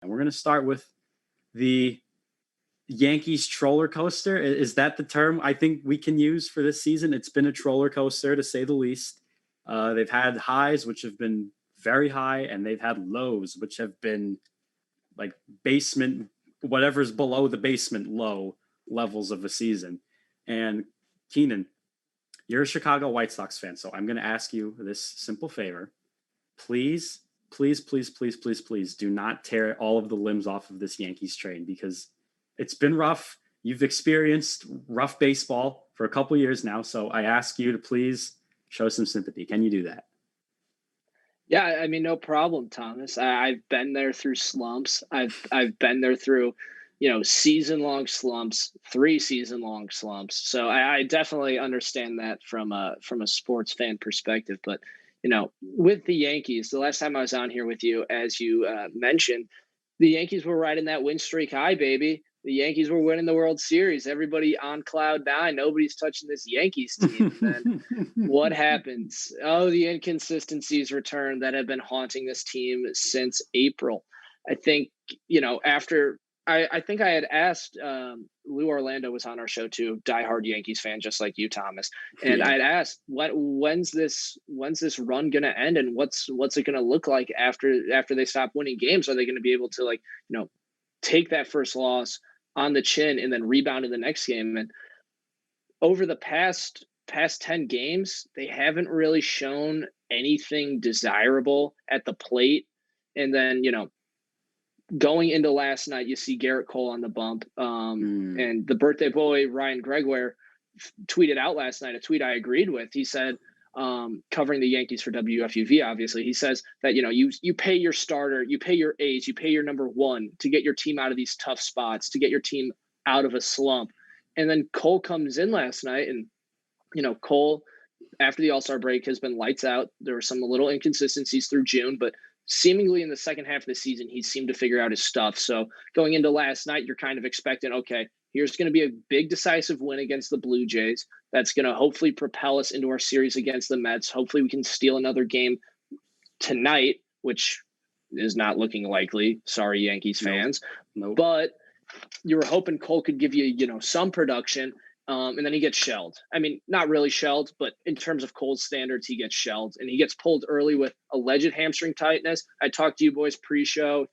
And we're going to start with the Yankees troller coaster. Is that the term I think we can use for this season? It's been a troller coaster, to say the least. They've had highs, which have been very high, and they've had lows, which have been like basement, whatever's below the basement low levels of a season. And Keenan, you're a Chicago White Sox fan, so I'm going to ask you this simple favor. Please, please, please, please, please, please do not tear all of the limbs off of this Yankees train, because it's been rough. You've experienced rough baseball for a couple years now, so I ask you to please show some sympathy. Can you do that? Yeah, I mean, no problem, Thomas. I've been there through slumps. I've been there through, season-long slumps, 3 season-long slumps. So I definitely understand that from a sports fan perspective. But with the Yankees, the last time I was on here with you, as you mentioned, the Yankees were riding that win streak high, baby. The Yankees were winning the World Series. Everybody on cloud 9. Nobody's touching this Yankees team. And then what happens? Oh, the inconsistencies return that have been haunting this team since April. I think, after I think I had asked Lou Orlando was on our show too, diehard Yankees fan, just like you, Thomas. And Yeah. I'd asked, when's this run gonna end, and what's it gonna look like after they stop winning games? Are they gonna be able to take that first loss on the chin and then rebound in the next game? And over the past 10 games, they haven't really shown anything desirable at the plate. And then, going into last night, you see Gerrit Cole on the bump. And the birthday boy, Ryan Gregoire, tweeted out last night a tweet I agreed with. He said, covering the Yankees for WFUV, obviously, he says that, you pay your starter, you pay your ace, you pay your number 1 to get your team out of these tough spots, to get your team out of a slump. And then Cole comes in last night, and, Cole, after the All-Star break, has been lights out. There were some little inconsistencies through June, but seemingly in the second half of the season, he seemed to figure out his stuff. So going into last night, you're kind of expecting, okay, here's going to be a big decisive win against the Blue Jays. That's going to hopefully propel us into our series against the Mets. Hopefully we can steal another game tonight, which is not looking likely. Sorry, Yankees fans. Nope. But you were hoping Cole could give you, some production. And then he gets shelled. I mean, not really shelled, but in terms of Cole's standards, he gets shelled. And he gets pulled early with alleged hamstring tightness. I talked to you boys pre-show,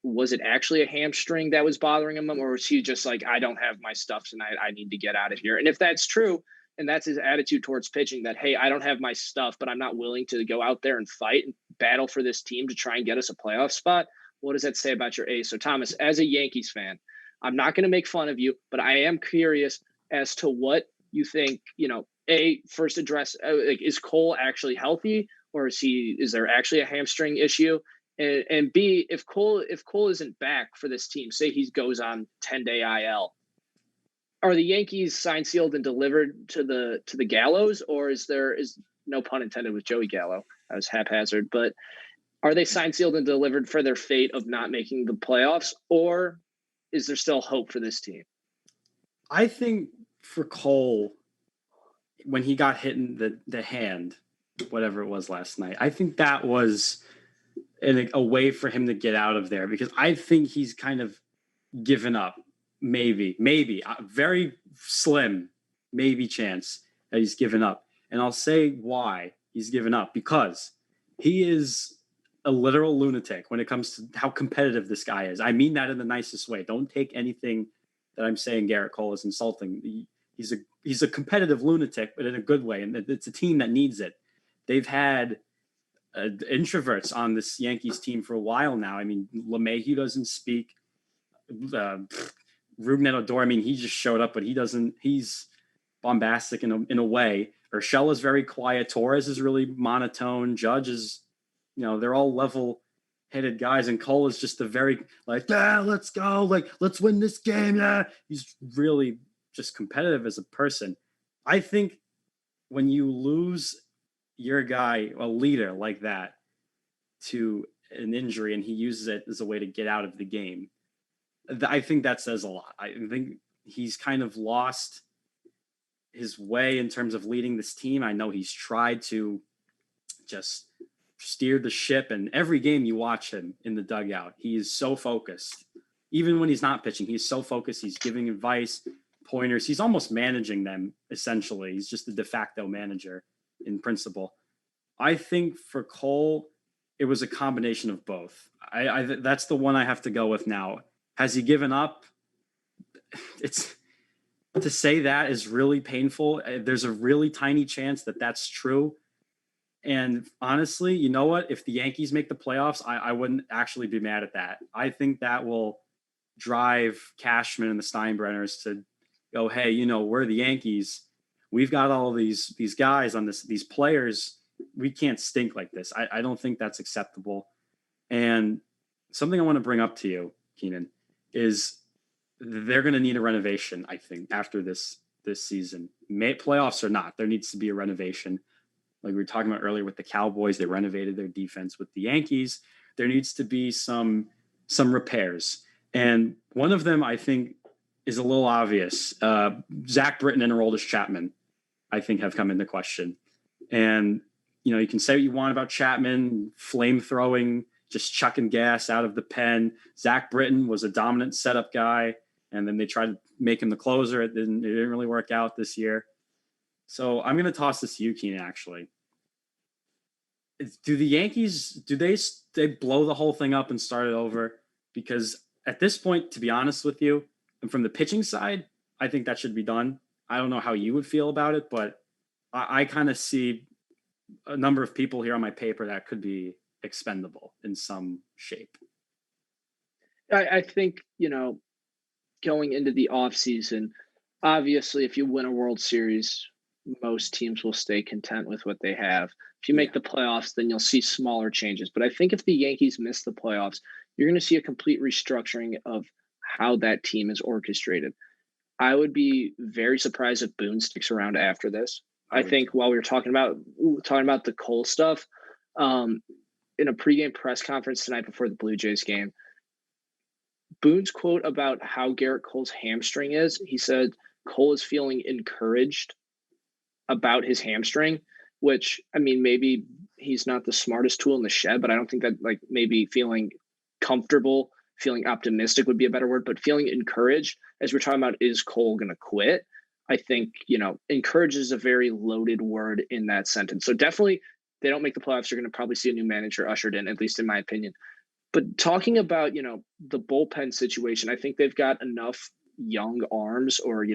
was it actually a hamstring that was bothering him? Or was he just like, I don't have my stuff tonight, I need to get out of here? And if that's true, and that's his attitude towards pitching, that, hey, I don't have my stuff, but I'm not willing to go out there and fight and battle for this team to try and get us a playoff spot, what does that say about your ace? So, Thomas, as a Yankees fan, I'm not going to make fun of you, but I am curious as to what you think, first address, is Cole actually healthy, or is there actually a hamstring issue? And B, if Cole isn't back for this team, say he goes on 10-day IL, are the Yankees signed, sealed, and delivered to the gallows, or is no pun intended with Joey Gallo? I was haphazard, but are they signed, sealed, and delivered for their fate of not making the playoffs, or is there still hope for this team? I think for Cole, when he got hit in the hand, whatever it was last night, I think that was a way for him to get out of there, because I think he's kind of given up. Maybe very slim, maybe chance that he's given up. And I'll say why he's given up, because he is a literal lunatic when it comes to how competitive this guy is. I mean that in the nicest way. Don't take anything that I'm saying Gerrit Cole is insulting. He's a competitive lunatic, but in a good way, and it's a team that needs it. They've had introverts on this Yankees team for a while now. I mean, LeMahieu doesn't speak. Ruben Odor, I mean, he just showed up, but he doesn't. He's bombastic in a way. Urshela is very quiet. Torres is really monotone. Judge is, they're all level-headed guys, and Cole is just a very let's go, let's win this game. Yeah, he's really just competitive as a person. I think when you lose your guy, a leader like that, to an injury, and he uses it as a way to get out of the game, I think that says a lot. I think he's kind of lost his way in terms of leading this team. I know he's tried to just steered the ship. And every game you watch him in the dugout, he is so focused. Even when he's not pitching, he's so focused. He's giving advice, pointers. He's almost managing them, essentially. He's just the de facto manager in principle. I think for Cole, it was a combination of both. That's the one I have to go with now. Has he given up? It's to say that is really painful. There's a really tiny chance that that's true. And honestly, you know what? If the Yankees make the playoffs, I wouldn't actually be mad at that. I think that will drive Cashman and the Steinbrenners to go, hey, we're the Yankees. We've got all these guys on these players. We can't stink like this. I don't think that's acceptable. And something I want to bring up to you, Keenan, is they're going to need a renovation, I think, after this season. Playoffs or not, there needs to be a renovation. Like we were talking about earlier with the Cowboys, they renovated their defense. With the Yankees, there needs to be some repairs. And one of them, I think, is a little obvious. Zach Britton and Aroldis Chapman, I think, have come into question. And, you can say what you want about Chapman, flame throwing, just chucking gas out of the pen. Zach Britton was a dominant setup guy, and then they tried to make him the closer. It didn't really work out this year. So I'm going to toss this to you, Keenan, actually. Do the Yankees, do they blow the whole thing up and start it over? Because at this point, to be honest with you, and from the pitching side, I think that should be done. I don't know how you would feel about it, but I kind of see a number of people here on my paper that could be expendable in some shape. I think, going into the offseason, obviously, if you win a World Series, most teams will stay content with what they have. If you make the playoffs, then you'll see smaller changes. But I think if the Yankees miss the playoffs, you're going to see a complete restructuring of how that team is orchestrated. I would be very surprised if Boone sticks around after this. I think while we were talking about the Cole stuff, in a pregame press conference tonight before the Blue Jays game, Boone's quote about how Gerrit Cole's hamstring is, he said Cole is feeling encouraged about his hamstring, which, I mean, maybe he's not the smartest tool in the shed, but I don't think that, like, maybe feeling comfortable, feeling optimistic would be a better word, but feeling encouraged, as we're talking about, is Cole going to quit? I think, encourage is a very loaded word in that sentence. So definitely, they don't make the playoffs, you're going to probably see a new manager ushered in, at least in my opinion. But talking about, the bullpen situation, I think they've got enough young arms or,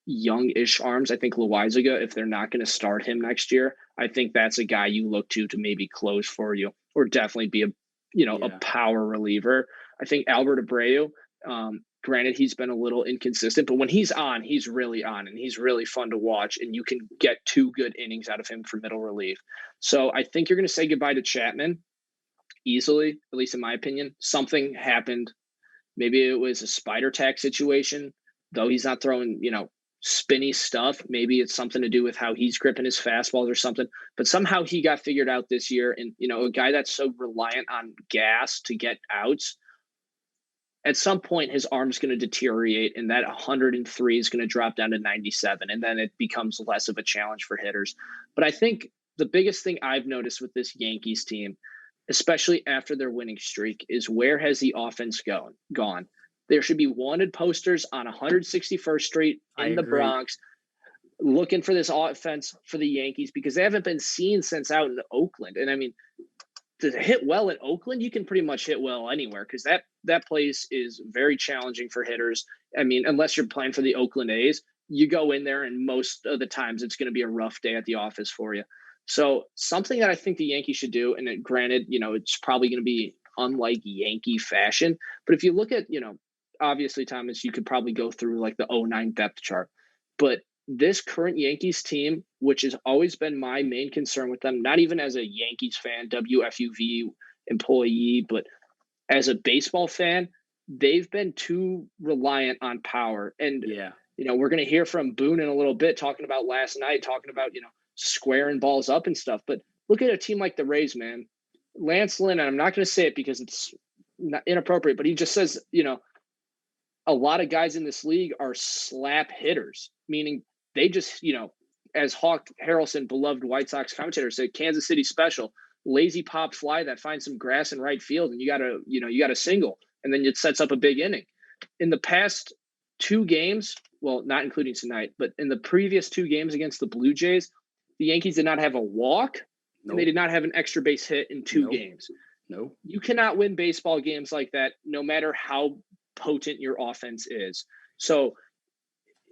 young-ish arms. I think Loaizaga, if they're not going to start him next year, I think that's a guy you look to maybe close for you or definitely be a power reliever. I think Albert Abreu, granted, he's been a little inconsistent, but when he's on, he's really on, and he's really fun to watch, and you can get 2 good innings out of him for middle relief. So I think you're going to say goodbye to Chapman easily, at least in my opinion. Something happened. Maybe it was a spider tack situation, though he's not throwing, spinny stuff. Maybe it's something to do with how he's gripping his fastballs or something, but somehow he got figured out this year. And, a guy that's so reliant on gas to get outs, at some point his arm's going to deteriorate, and that 103 is going to drop down to 97. And then it becomes less of a challenge for hitters. But I think the biggest thing I've noticed with this Yankees team, especially after their winning streak, is where has the offense gone? There should be wanted posters on 161st Street in the Bronx looking for this offense for the Yankees, because they haven't been seen since out in Oakland. And I mean, to hit well in Oakland, you can pretty much hit well anywhere, because that place is very challenging for hitters. I mean, unless you're playing for the Oakland A's, you go in there and most of the times it's going to be a rough day at the office for you. So something that I think the Yankees should do, and granted, it's probably going to be unlike Yankee fashion, but if you look at, obviously, Thomas, you could probably go through like the 09 depth chart, but this current Yankees team, which has always been my main concern with them, not even as a Yankees fan, WFUV employee, but as a baseball fan, they've been too reliant on power. And, we're going to hear from Boone in a little bit, talking about last night, talking about, squaring balls up and stuff. But look at a team like the Rays, man. Lance Lynn, and I'm not going to say it because it's not inappropriate, but he just says, a lot of guys in this league are slap hitters, meaning they just, as Hawk Harrelson, beloved White Sox commentator, said, Kansas City special. lazy pop fly that finds some grass in right field, and you got a single, and then it sets up a big inning. In the past 2 games, well, not including tonight, but in the previous 2 games against the Blue Jays, the Yankees did not have a walk, and they did not have an extra base hit in 2 games. Nope. You cannot win baseball games like that, no matter how potent your offense is. So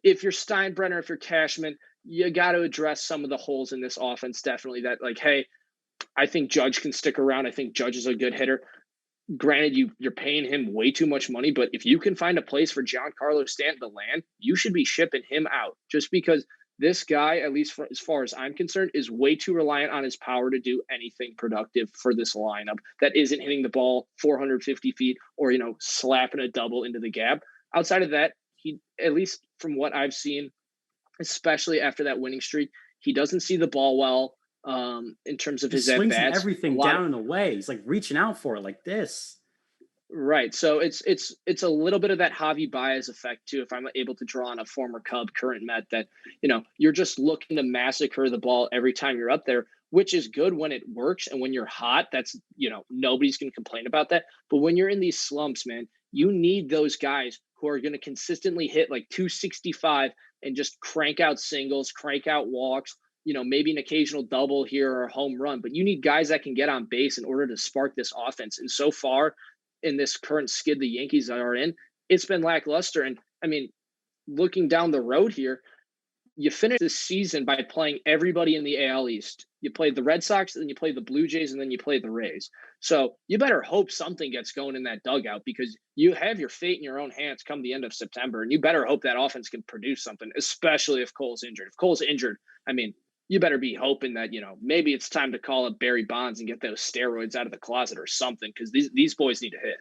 if you're Steinbrenner, if you're Cashman, you got to address some of the holes in this offense. Definitely that, like, hey, I think Judge can stick around. I think Judge is a good hitter. Granted, you're paying him way too much money, but if you can find a place for Giancarlo Stanton to land, you should be shipping him out, just because this guy, at least as far as I'm concerned, is way too reliant on his power to do anything productive for this lineup that isn't hitting the ball 450 feet or, slapping a double into the gap. Outside of that, he, at least from what I've seen, especially after that winning streak, he doesn't see the ball well. In terms of his swings at-bats, everything down and away. He's like reaching out for it like this. Right. So it's a little bit of that Javi Baez effect too. If I'm able to draw on a former Cub, current Met, that, you're just looking to massacre the ball every time you're up there, which is good when it works. And when you're hot, that's, nobody's going to complain about that. But when you're in these slumps, man, you need those guys who are going to consistently hit like 265 and just crank out singles, crank out walks, maybe an occasional double here or a home run, but you need guys that can get on base in order to spark this offense. And so far in this current skid the Yankees are in, it's been lackluster. And I mean, looking down the road here, you finish this season by playing everybody in the AL East. You played the Red Sox, then you play the Blue Jays, and then you play the Rays. So you better hope something gets going in that dugout, because you have your fate in your own hands come the end of September, and you better hope that offense can produce something, especially if Cole's injured. If Cole's injured, I mean, you better be hoping that, maybe it's time to call up Barry Bonds and get those steroids out of the closet or something, because these boys need to hit.